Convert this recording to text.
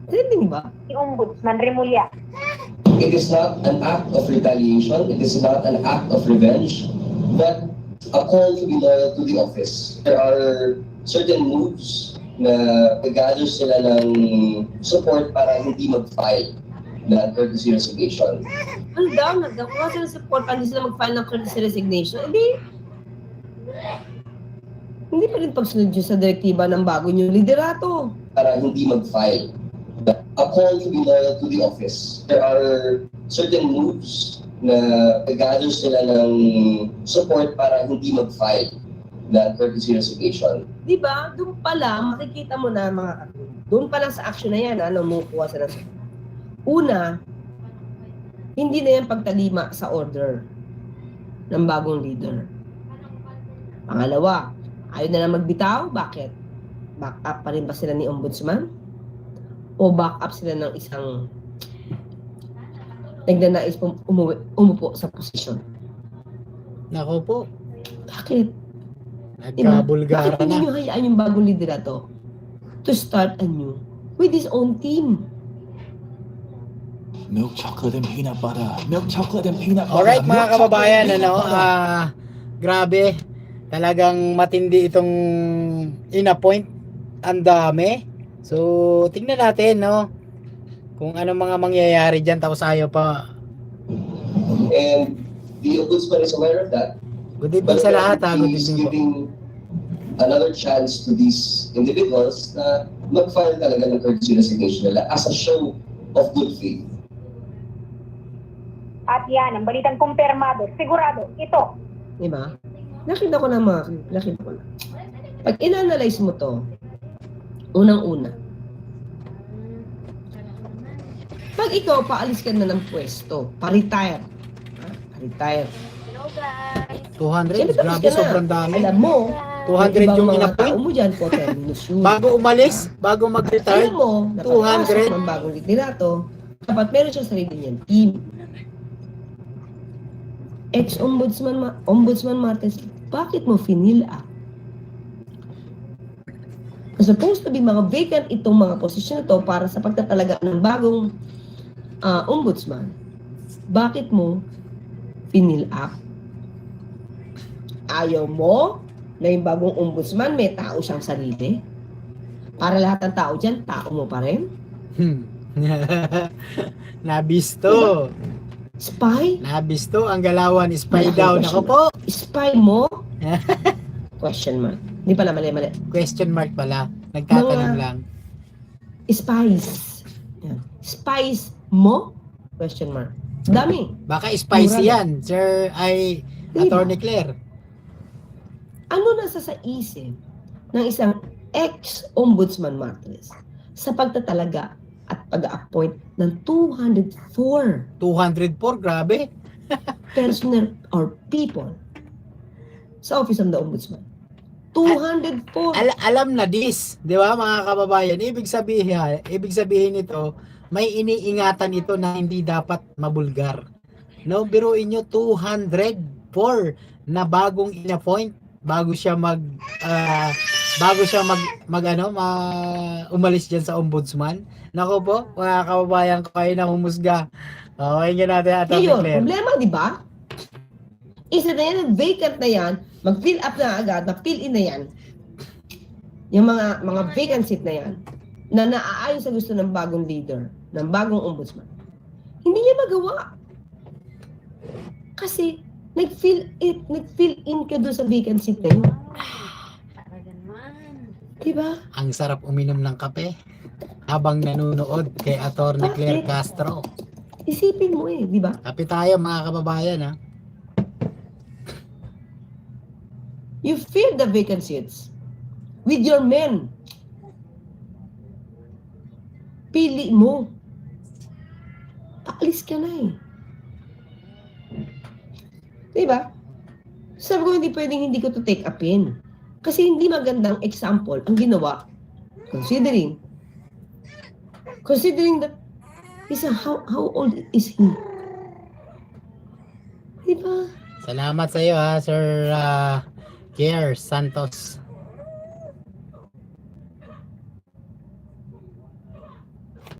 Trending ba? Si Ombudsman Remulla. It is not an act of retaliation, it is not an act of revenge, but a call to be loyal to the office. There are certain moves na nag-gather sila ng support para hindi mag-file ng courtesy resignation. Ano daw, nagkakuha sila support, hindi sila mag-file ng courtesy resignation. Hindi pa rin pagsunod yun sa direktiba ng bago niyong liderato. Para hindi mag-file. A call to be loyal to the office. There are certain moves na nag-gather sila ng support para hindi mag-file ng courtesy resignation. Di ba? Doon pa lang, makikita mo na mga katulad. Doon pa lang sa action na yan, namukuha sila sa una, hindi na yan pagtalima sa order ng bagong leader. Pangalawa, ayaw na lang magbitaw. Bakit? Back up pa rin ba sila ni Ombudsman? O back up sila ng isang nagnanais umupo sa posisyon? Nako po. Bakit? Nagkabulgara Bakit hindi na. nyo hayaan yung bagong liderato to start anew with his own team? Milk chocolate and peanut butter. Milk chocolate and peanut butter. Alright mga Milk chocolate kababayan, and peanut butter. grabe. Talagang matindi itong in-appoint. Ang dami. So, tingnan natin, no? Kung ano mga mangyayari dyan, tapos ayaw pa. And the Ombudsman is aware of that. Good evening sa lahat, ha? Good He is evening po. giving another chance to these individuals na mag-file talaga ng courtesy resignation nila as a show of good faith. At yan, ang balitang kumpirmado, sigurado, ito. Diba? Nakita ko na nakita ko na. Pag in-analyze mo to, unang-una, pag ikaw paalis ka na ng pwesto, pa-retire, pa-retire. 200? Grabe, sobrang dami. Alam mo, 200 yung mga in-appoint. tao mo dyan, co-terminus yun. Bago umalis, bago mag-retire, Alam mo, 200. napapasok ng bagong liderato, dapat meron siyang sarili niyang team. Ombudsman Martes, bakit mo finil up? Supposed to be mga vacant itong mga posisyon na to para sa pagtatalaga ng bagong ombudsman. Bakit mo finil up? Ayaw mo na yung bagong ombudsman may tao siyang sarili? Para lahat ng tao dyan, tao mo pa rin? Nabisto. Spy? Nabisto ang galawan. Spy daw. Nako po. Spy mo? Question mark. Hindi pala, mali. Question mark pala. Nagtatanong lang. Spies. Yan. Spies mo? Question mark. Dami. Baka spicy Mura. yan, Sir ay Diba? Attorney Claire. Ano nasa sa isip ng isang ex-ombudsman Martres sa pagtatalaga at pag-appoint ng 204 204, grabe. personnel or people sa Office of the Ombudsman? 204. Alam na this, 'di ba mga kababayan? Ibig sabihin nito, may iniingatan ito na hindi dapat mabulgar. No, biruin nyo 204 na bagong in-appoint bago siya umalis diyan sa ombudsman. Nako po, mga kababayan ko kayo na humusga. Okay nga natin Atty. Ngayon, Claire. problema, di ba? Isa na yan, vacant na yan, mag-fill up na agad, mag-fill in na yan. Yung mga vacant seat na yan, na naaayon sa gusto ng bagong leader, ng bagong ombudsman. Hindi niya magawa. Kasi, nag-fill in ka doon sa vacant seat na yun. Diba? Ang sarap uminom ng kape habang nanonood kay Atty. Claire Castro. Isipin mo di ba? Kape tayo mga kababayan ha. You fill the vacant seats with your men. Pili mo. Paalis ka na Diba? Sabi ko, hindi pwedeng hindi ko to take up in. Kasi hindi magandang example ang ginawa. Considering that how old is he? Diba? Salamat sa iyo ha, Sir Kier Santos.